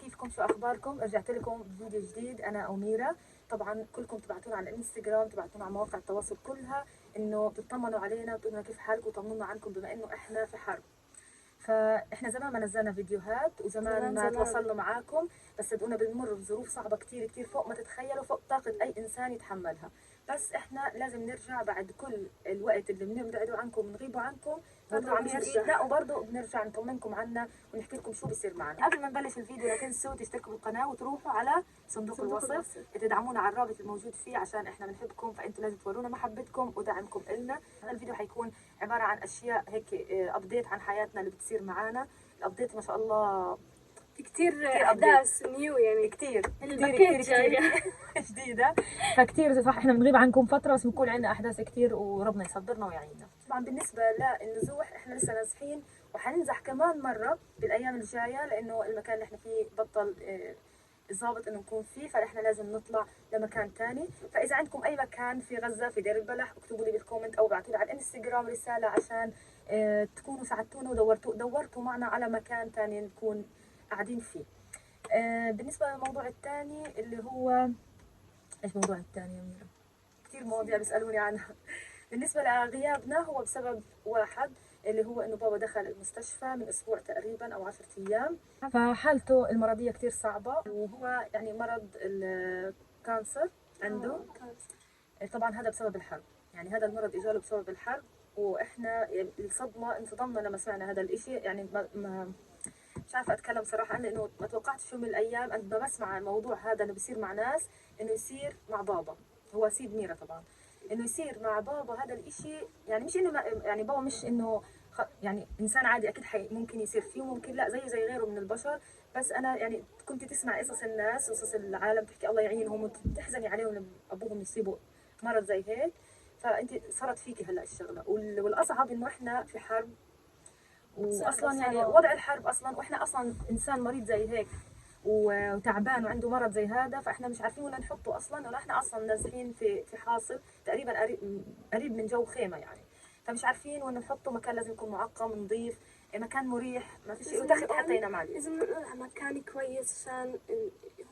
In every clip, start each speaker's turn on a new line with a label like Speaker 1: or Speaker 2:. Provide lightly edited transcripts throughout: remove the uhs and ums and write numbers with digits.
Speaker 1: كيفكم؟ شو اخباركم؟ رجعت لكم بفيديو جديد انا أميرة. طبعا كلكم تبعتونا على الانستغرام، تبعتونا على مواقع التواصل كلها انه تطمنوا علينا وتقولوا كيف حالكم وطمنونا عنكم بما انه احنا في حرب. فاحنا زمان ما نزلنا فيديوهات وزمان ما تواصلنا معاكم، بس صدقونا بنمر بظروف صعبه كتير كتير فوق ما تتخيلوا، فوق طاقه اي انسان يتحملها. بس احنا لازم نرجع بعد كل الوقت اللي بنبعدوا عنكم بنغيبوا عنكم، برضه عم بيجي بايدنا وبرضه بنرجع نطمنكم عنا ونحكي لكم شو بيصير معنا. قبل ما نبلش الفيديو لا تنسوا تشتركوا بالقناه وتروحوا على صندوق الوصف تدعمونا على الرابط الموجود فيه، عشان احنا بنحبكم، فانتوا لازم تورونا محبتكم ودعمكم إلنا. هذا الفيديو حيكون عباره عن اشياء هيك ابديت عن حياتنا اللي بتصير معانا. الابديت ما شاء الله
Speaker 2: في كتير احداث نيو، يعني
Speaker 1: كتير
Speaker 2: الباكيت جايه
Speaker 1: جديده. فكتير صح احنا بنغيب عنكم فتره، بس بنكون عندنا احداث كتير وربنا يصبرنا ويعيننا. طبعا بالنسبه للنزوح احنا لسه نازحين وحننزح كمان مره بالايام الجايه، لانه المكان اللي احنا فيه بطل الضابط انه نكون فيه، فاحنا لازم نطلع لمكان ثاني. فاذا عندكم اي مكان في غزه في دير البلح اكتبوا لي بالكومنت او ابعتوا لي على الانستغرام رساله عشان تكونوا ساعدتونا ودورتوا معنا على مكان ثاني نكون قاعدين فيه. بالنسبه للموضوع الثاني اللي هو ايش الموضوع الثاني يا ميرا؟ كثير مواضيع بيسالوني عنها. بالنسبه لغيابنا هو بسبب واحد، اللي هو انه بابا دخل المستشفى من اسبوع تقريبا او 10 ايام، فحالته المرضيه كثير صعبه، وهو يعني مرض الكانسر عنده. طبعا هذا بسبب الحرب، يعني هذا المرض اجاله بسبب الحرب، واحنا الصدمه انصدمنا لما سمعنا هذا الاشي. يعني ما مش عارفه اتكلم صراحه عنه، لانه ما توقعتش في يوم من الايام قد ما بسمع الموضوع هذا انه بيصير مع ناس، انه يصير مع بابا. هو سيد ميرا طبعا، انه يصير مع بابا هذا الاشي. يعني مش انه يعني بابا مش انه يعني انسان عادي، اكيد ممكن يصير فيه وممكن لا، زيه زي غيره من البشر. بس انا يعني كنت تسمع قصص الناس، قصص العالم، تحكي الله يعينهم وتحزني عليهم لما ابوهم يصيبوا مرض زي هيك. فانت صارت فيكي هلا الشغله، والاصعب انه احنا في حرب، واصلا يعني وضع الحرب اصلا، واحنا اصلا انسان مريض زي هيك وتعبان وعنده مرض زي هذا، فاحنا مش عارفين وين نحطه اصلا، ولا احنا اصلا نازحين في حاصل تقريبا قريب من جو خيمه يعني. فمش عارفين وين نحطه، مكان لازم يكون معقم نظيف، مكان مريح، ما في شيء وتحت حتى ينام عليه.
Speaker 2: لازم ننقل على مكان كويس عشان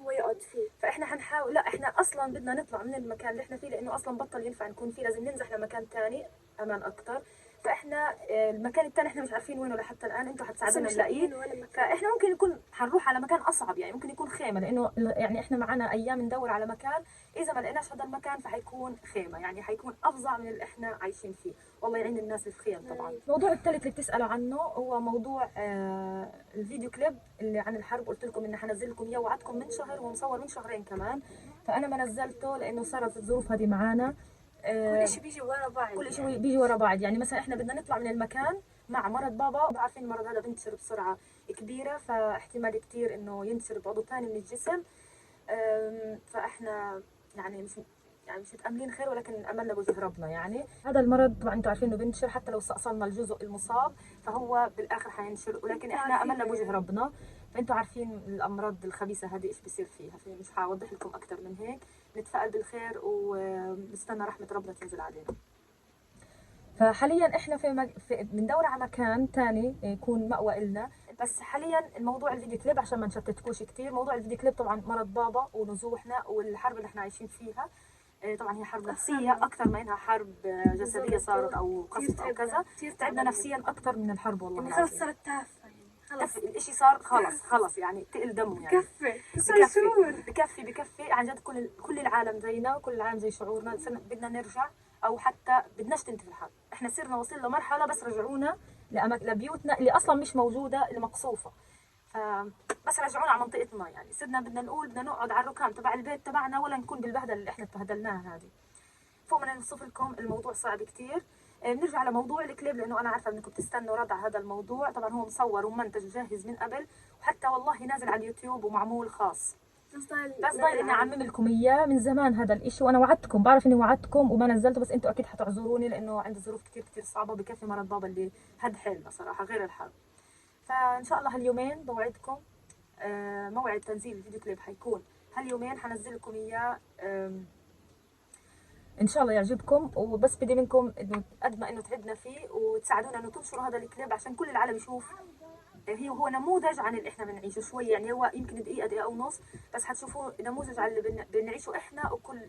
Speaker 2: هو يقعد فيه.
Speaker 1: فاحنا حنحاول، لا احنا اصلا بدنا نطلع من المكان اللي احنا فيه، لانه اصلا بطل ينفع نكون فيه، لازم ننزح لمكان ثاني امان اكثر. فاحنا المكان الثاني احنا مش عارفين وينه لحتى الان، انتم حتساعدونا نلاقيه. فاحنا ممكن نكون حنروح على مكان اصعب، يعني ممكن يكون خيمه، لانه يعني احنا معنا ايام ندور على مكان. اذا ما لقيناش هذا المكان فحيكون خيمه، يعني حيكون افظع من اللي احنا عايشين فيه. والله يعين الناس اللي في خيم طبعا. الموضوع الثالث اللي بتسالوا عنه هو موضوع الفيديو كليب اللي عن الحرب. قلت لكم اني حنزل لكم اياه، وعدكم من شهر ومصور من شهرين كمان، فانا ما نزلته لانه صارت الظروف هذه معانا.
Speaker 2: كل شيء بيجي ورا بعض،
Speaker 1: كل شيء بيجي ورا بعض. يعني مثلا احنا بدنا نطلع من المكان مع مرض بابا، عارفين المرض هذا بينتشر بسرعه كبيره، فاحتمال كثير انه ينتشر بعضو ثاني من الجسم. فاحنا يعني مش متاملين خير، ولكن املنا بوجه ربنا. يعني هذا المرض طبعا انتم عارفين انه بينتشر، حتى لو استأصلنا الجزء المصاب فهو بالاخر حينشر، ولكن احنا املنا بوجه ربنا. فانتم عارفين الامراض الخبيثه هذه ايش بصير فيها، فمش حوضح لكم اكثر من هيك. نتفائل بالخير ونستنى رحمه ربنا تنزل علينا. فحاليا احنا بندور على مكان ثاني يكون مأوى إلنا. بس حاليا الموضوع الفيديو كليب عشان ما نشتتكوش كثير، موضوع الفيديو كليب طبعا مرض بابا ونزوحنا والحرب اللي احنا عايشين فيها. طبعا هي حرب نفسيه اكثر ما انها حرب جسديه صارت او قصف او كذا. تعبنا نفسيا اكثر من الحرب والله.
Speaker 2: يعني خلص صارت تافهه، يعني
Speaker 1: خلص الاشي صار خلص يعني تقل دمه. يعني بكفي عن جد. كل العالم زينا، كل العالم زي شعورنا، بدنا نرجع، او حتى بدناش تنتهي الحرب. احنا صرنا وصلنا لمرحله بس رجعونا لبيوتنا اللي اصلا مش موجوده، اللي مقصوفه. فبس رجعونا على منطقتنا، يعني صرنا بدنا نقول بدنا نقعد على الركام تبع البيت تبعنا، ولا نكون بالبهدله اللي احنا تبهدلناها هذه. فوق ما نوصف لكم الموضوع صعب كثير. بنرجع لموضوع الكليب، لانه انا عارفه انكم بتستنوا رد على هذا الموضوع. طبعا هو مصور ومنتج وجاهز من قبل، وحتى والله نازل على اليوتيوب ومعمول خاص. بس ضايل اني اعمم لكم اياه من زمان هذا الاشي، وانا وعدتكم، بعرف اني وعدتكم وما نزلته، بس انتم اكيد حتعذروني لانه عندي ظروف كثير كثير صعبه. بكفي مرض بابا اللي هد حيلنا صراحه غير الحرب. فان شاء الله هاليومين بوعدكم موعد تنزيل الفيديو كليب حيكون هاليومين، حنزل لكم اياه ان شاء الله يعجبكم. وبس بدي منكم انه قد ما انه تعبنا فيه وتساعدونا انه تنشروا هذا الكليب عشان كل العالم يشوف هو نموذج عن اللي احنا بنعيشه شوي، يعني هو يمكن دقيقة دقيقة ونص بس حتشوفوا نموذج عن اللي بنعيشه احنا وكل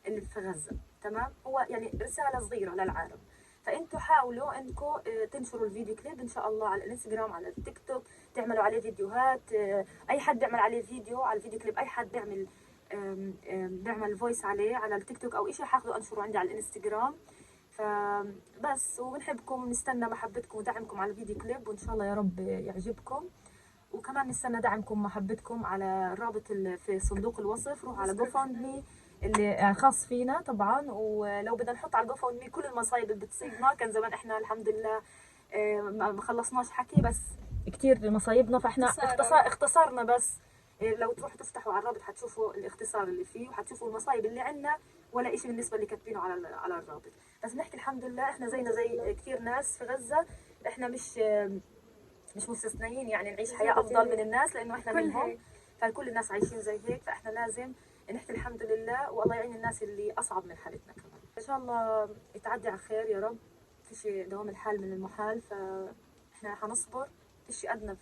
Speaker 1: اللي في غزة. تمام، هو يعني رسالة صغيرة للعالم. فانتوا حاولوا انكم تنشروا الفيديو كليب ان شاء الله على الانستغرام، على التيك توك، تعملوا عليه فيديوهات. اي حد بيعمل عليه فيديو، على الفيديو كليب اي حد بيعمل فويس عليه على التيك توك او اشي، حاخده انشره عندي على الانستغرام. فبس، وبنحبكم ونستنى محبتكم ودعمكم على الفيديو كليب، وان شاء الله يا رب يعجبكم. وكمان نستنى دعمكم ومحبتكم على الرابط في صندوق الوصف. روحوا على GoFundMe اللي خاص فينا طبعا. ولو بدنا نحط على GoFundMe كل المصايب اللي بتصيبنا، كان زمان احنا الحمد لله ما خلصناش حكي، بس كتير مصايبنا فاحنا اختصرنا بس. لو تروحوا تفتحوا على الرابط حتشوفوا الاختصار اللي فيه، وحتشوفوا المصايب اللي عندنا ولا إشي بالنسبه اللي كاتبينه على الرابط. بس بنحكي الحمد لله احنا زينا زي كثير ناس في غزه، احنا مش مستثنيين، يعني نعيش حياه افضل من الناس لانه احنا منهم. فكل الناس عايشين زي هيك، فاحنا لازم نحكي الحمد لله، والله يعين الناس اللي اصعب من حالتنا كمان. ان شاء الله يتعدي على خير يا رب. فيش دوام الحال من المحال، فاحنا حنصبر. فيش قدنا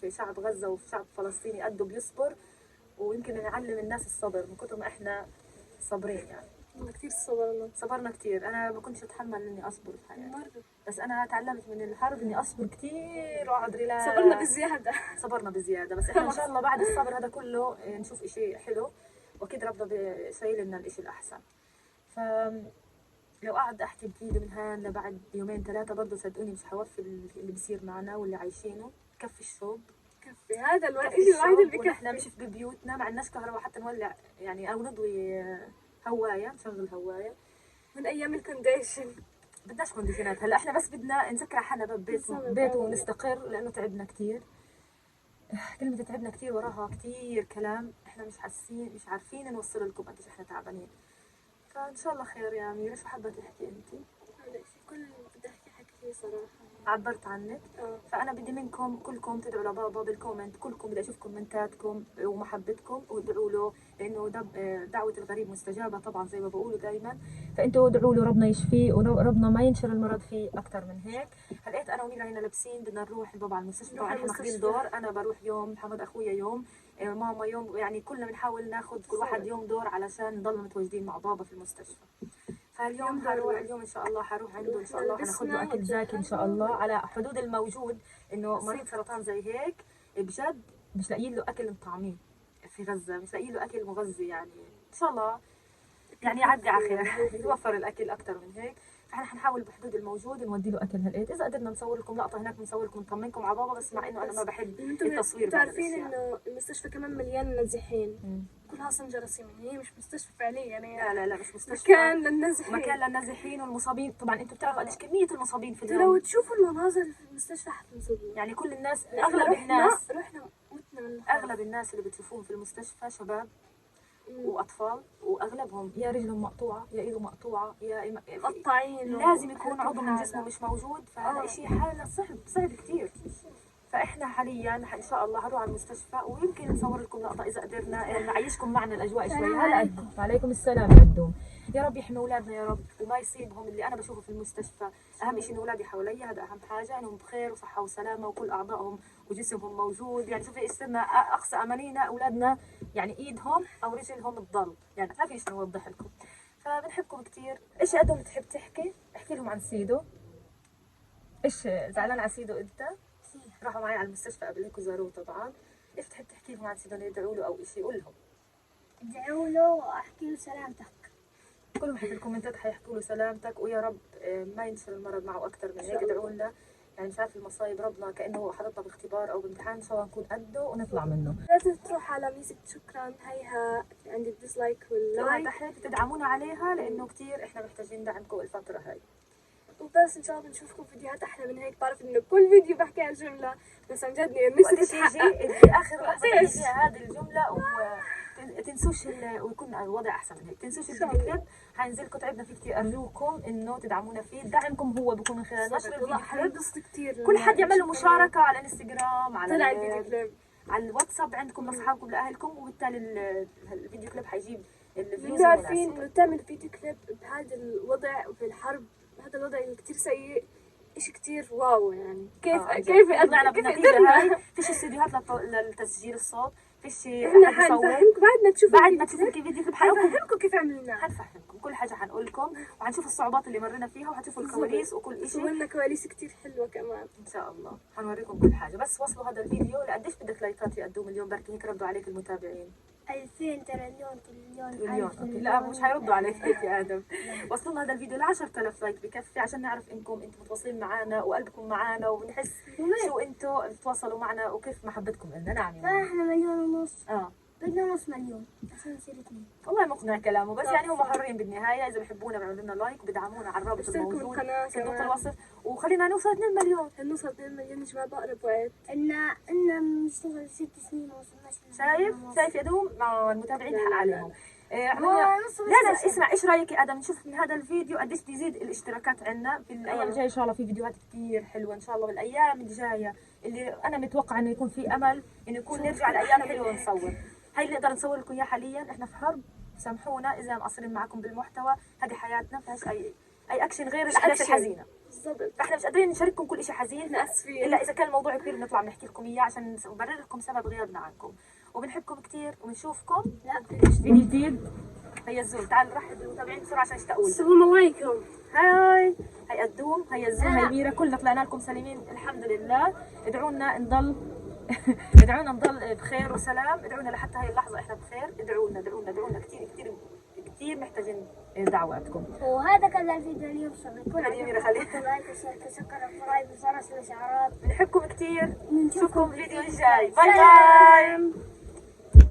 Speaker 1: في شعب غزه وفي شعب فلسطيني قده بيصبر، ويمكن نعلم الناس الصبر من كتر ما احنا صابرين. يعني
Speaker 2: كثير
Speaker 1: صبرنا كثير. انا ما كنتش اتحمل اني اصبر في حياتي، بس انا تعلمت من الحرب اني اصبر كثير واقعد ريلاكس. صبرنا بزياده بس احنا ان شاء الله بعد الصبر هذا كله نشوف اشي حلو، واكيد ربنا بيسهل لنا الاشي الاحسن. ف لو قعد احكي بفيديو من هان لبعد يومين ثلاثه برضه صدقوني مش حوفي اللي بيصير معنا واللي عايشينه. كفي الشوب،
Speaker 2: كفي هذا الوحيد اللي بكفي.
Speaker 1: احنا مش ببيوتنا، ما عندناش كهرباء حتى نولع يعني او نضوي هوايه، نشغل هوايه
Speaker 2: من ايام الكونديشن.
Speaker 1: بدناش كونديشنات هلا، احنا بس بدنا نسكر حالنا ببيت ونستقر لانه تعبنا كثير. كلمة تعبنا كثير وراها كثير كلام، احنا مش عارفين نوصل لكم قديش احنا تعبانين. فان شاء الله خير يا أميرة. شو حابة تحكي انت؟
Speaker 2: هذا الشيء كل بدي احكي حكي صراحة،
Speaker 1: عبرت عنك. فانا بدي منكم كلكم تدعوا لبابا بالكومنت، كلكم بدي اشوف كومنتاتكم ومحبتكم وادعوا له، لانه دعوه الغريب مستجابه طبعا زي ما بقولوا دائما. فانتوا ادعوا له ربنا يشفيه وربنا ما ينشر المرض فيه اكثر من هيك. هلقيت انا وميرا هنا لابسين بدنا نروح البابا على المستشفى. طبعا احنا ماخذين دور، انا بروح يوم، محمد اخويا يوم، ماما يوم، يعني كلنا بنحاول ناخذ كل واحد يوم دور علشان نضل متواجدين مع بابا في المستشفى. فاليوم حروح، اليوم ان شاء الله حروح عنده ان شاء الله، حناخذ له اكل زاكي ان شاء الله على حدود الموجود. انه مريض سرطان زي هيك بجد مش لاقيين له اكل مطعميه في غزه، مش لاقيين له اكل مغذي، يعني ان شاء الله يعني يعدي على خير يتوفر الاكل اكثر من هيك. فاحنا حنحاول بحدود الموجود نودي له اكل هالقيت. اذا قدرنا نصور لكم لقطه هناك بنصور لكم نطمنكم على بابا، بس مع انه انا ما بحب التصوير.
Speaker 2: تعرفين انه المستشفى كمان مليان نازحين، كلها صن جراثيم، هي مش مستشفى فعليا يعني.
Speaker 1: لا مش مستشفى،
Speaker 2: مكان
Speaker 1: للنازحين والمصابين. طبعا انتم بتعرفوا قديش كميه المصابين في اليوم.
Speaker 2: لو تشوفوا المناظر في المستشفى حتنصدموا.
Speaker 1: يعني كل الناس، اغلب الناس اللي بتشوفوهم في المستشفى شباب واطفال، واغلبهم يا رجلهم مقطوعه يا ايده مقطوعه يا
Speaker 2: مقطعين،
Speaker 1: لازم يكون عضو من جسمه مش موجود. فهذا شيء حاله صعب كثير. فاحنا حاليا ان شاء الله هروح على المستشفى، ويمكن نصور لكم لقطه اذا قدرنا نعيشكم معنا الاجواء شوي. هلا قدكم. وعليكم السلام يا قدوم. يا رب يحمي اولادنا يا رب، وما يصيبهم اللي انا بشوفه في المستشفى. اهم شيء ان اولادي حوالي، هذا اهم حاجه، انهم بخير وصحه وسلامه وكل اعضائهم وجسمهم موجود. يعني شوفي صرنا اقصى امانينا اولادنا يعني ايدهم او رجلهم تضل، يعني ما فيش نوضح لكم. فبنحبكم كثير. ايش قدوم بتحب تحكي؟ احكي لهم عن سيدو. ايش زعلان على سيدو انت؟ راحوا معي على المستشفى قبل هيك وزاروه طبعا. ايش بتحب تحكي لهم عن سيدو؟ يدعوا له او شيء؟ قول لهم.
Speaker 3: ادعوا له واحكي له سلامتك.
Speaker 1: كلهم في الكومنتات حيحكوا له سلامتك، ويا رب ما ينشر المرض معه اكثر من هيك. ادعوا لنا، يعني مش عارف المصايب ربنا كانه حاططنا باختبار او بامتحان، ان شاء الله نكون قده ونطلع منه.
Speaker 2: لازم تروح على ميزة شكرا، هيها عندي الديسلايك واللايك،
Speaker 1: تحياتي تدعمونا عليها لانه كثير احنا محتاجين دعمكم الفتره هاي.
Speaker 2: وبس ان شاء الله نشوفكم فيديوهات احلى من هيك. بعرف انه كل فيديو بحكي هالجمله، بس عن جد نفسي
Speaker 1: تيجي اخر لحظه فيها هذه الجمله تنسوش ويكون الوضع احسن من هيك. تنسوش الفيديو كليب حينزلكم، تعبنا فيه كثير. ارجوكم انه تدعمونا فيه. دعمكم هو بيكون من خلال نشر الفيديو كليب. كل حد يعمل له مشاركه على الانستغرام، على
Speaker 2: الفيديو كليب،
Speaker 1: على الواتساب عندكم لاصحابكم لاهلكم، وبالتالي الفيديو كليب حيجيب الفيوز.
Speaker 2: عارفين انه تعمل فيديو كليب بهذا الوضع وفي الحرب، هذا الوضع اللي كثير سيء، إشي كتير واو يعني. كيف
Speaker 1: عن جد.
Speaker 2: كيف
Speaker 1: طلعنا
Speaker 2: كيف
Speaker 1: بالنتيجة
Speaker 2: قدرنا؟
Speaker 1: هاي. فيش استديوهات للتسجيل الصوت، فيش
Speaker 2: احنا
Speaker 1: حد يصور.
Speaker 2: حنفهمكم بعد ما تشوفوا
Speaker 1: بعد ما تشوفوا الفيديو كليب
Speaker 2: حنفهمكم كيف عملناه.
Speaker 1: حنفهمكم كل حاجة، حنقولكم وحنشوف الصعوبات اللي مرينا فيها وحنشوفوا الكواليس وكل إشي.
Speaker 2: صورنا كواليس كتير حلوة كمان.
Speaker 1: ان شاء الله حنوريكم كل حاجه. بس وصلوا هذا الفيديو لقديش بدك لايكات يقدوا مليون؟ بركي هيك ردوا عليك المتابعين.
Speaker 3: 2000 تريليون تريليون
Speaker 1: مليون.
Speaker 3: ألف
Speaker 1: أوكي. لا
Speaker 3: مليون.
Speaker 1: مش حيردوا عليك هيك يا ادم. وصلوا لنا هذا الفيديو ل 10000 لايك بكفي عشان نعرف انكم انتم متواصلين معنا وقلبكم معنا وبنحس شو انتم بتتواصلوا معنا وكيف محبتكم لنا. نعم يا ماما.
Speaker 3: فاحنا مليون ونص،
Speaker 1: اه
Speaker 3: بدنا نص مليون عشان نصير 2.
Speaker 1: والله مقنع كلامه، بس يعني هم حرين بالنهايه. اذا بحبونا بيعملوا لنا لايك وبيدعمونا على الرابط
Speaker 2: اشتركوا
Speaker 1: الموجود
Speaker 2: بالقناة
Speaker 1: صندوق
Speaker 2: كمان.
Speaker 1: الوصف، وخلينا نوصل 2 مليون.
Speaker 2: هنوصل 2 مليون يا جماعة بأقرب وقت.
Speaker 3: إننا بنشتغل 6 سنين ما وصلناش
Speaker 1: شايف يا دوم مع المتابعين
Speaker 2: لا،
Speaker 1: حق
Speaker 2: لا،
Speaker 1: عليهم.
Speaker 3: نص
Speaker 1: لازم اسمع ايش رايك يا ادم نشوف من هذا الفيديو قديش بيزيد الاشتراكات عندنا في الايام الجايه. ان شاء الله في فيديوهات كثير حلوه ان شاء الله بالايام الجايه، اللي انا متوقعه انه يكون في امل انه يكون نرجع لايام حلوه ونصور. هاي اللي نقدر نصور لكم اياه حاليا. احنا في حرب، سامحونا اذا مقصرين معكم بالمحتوى. هذه حياتنا، ما فيهاش اي اكشن غير الاحداث
Speaker 2: أكشن.
Speaker 1: الحزينه.
Speaker 2: بالضبط.
Speaker 1: فاحنا مش قادرين نشارككم كل شيء حزين،
Speaker 2: احنا اسفين.
Speaker 1: الا اذا كان الموضوع كبير بنطلع بنحكي لكم اياه عشان نبرر لكم سبب غيابنا عنكم. وبنحبكم كثير وبنشوفكم فيديو جديد. هيا الزوم، تعال نرحب بالمتابعين بسرعه عشان يشتاقوا لنا.
Speaker 2: السلام عليكم.
Speaker 1: هاي هي الدوم، هي الزوم، هي ميرا، كلنا طلعنا لكم سالمين الحمد لله. ادعونا نضل ادعونا نضل بخير وسلام. ادعونا لحتى هاي اللحظه احنا بخير. ادعونا ادعونا ادعونا كثير كثير كثير محتاجين دعواتكم.
Speaker 3: وهذا كان الفيديو اليوم. شكرا
Speaker 1: هذه ميرا خليها.
Speaker 3: لايك وشير وسكر وفرايب وجرس الاشعارات.
Speaker 1: بنحبكم كثير.
Speaker 3: نشوفكم
Speaker 1: نشوفكم فيديو الجاي. باي باي.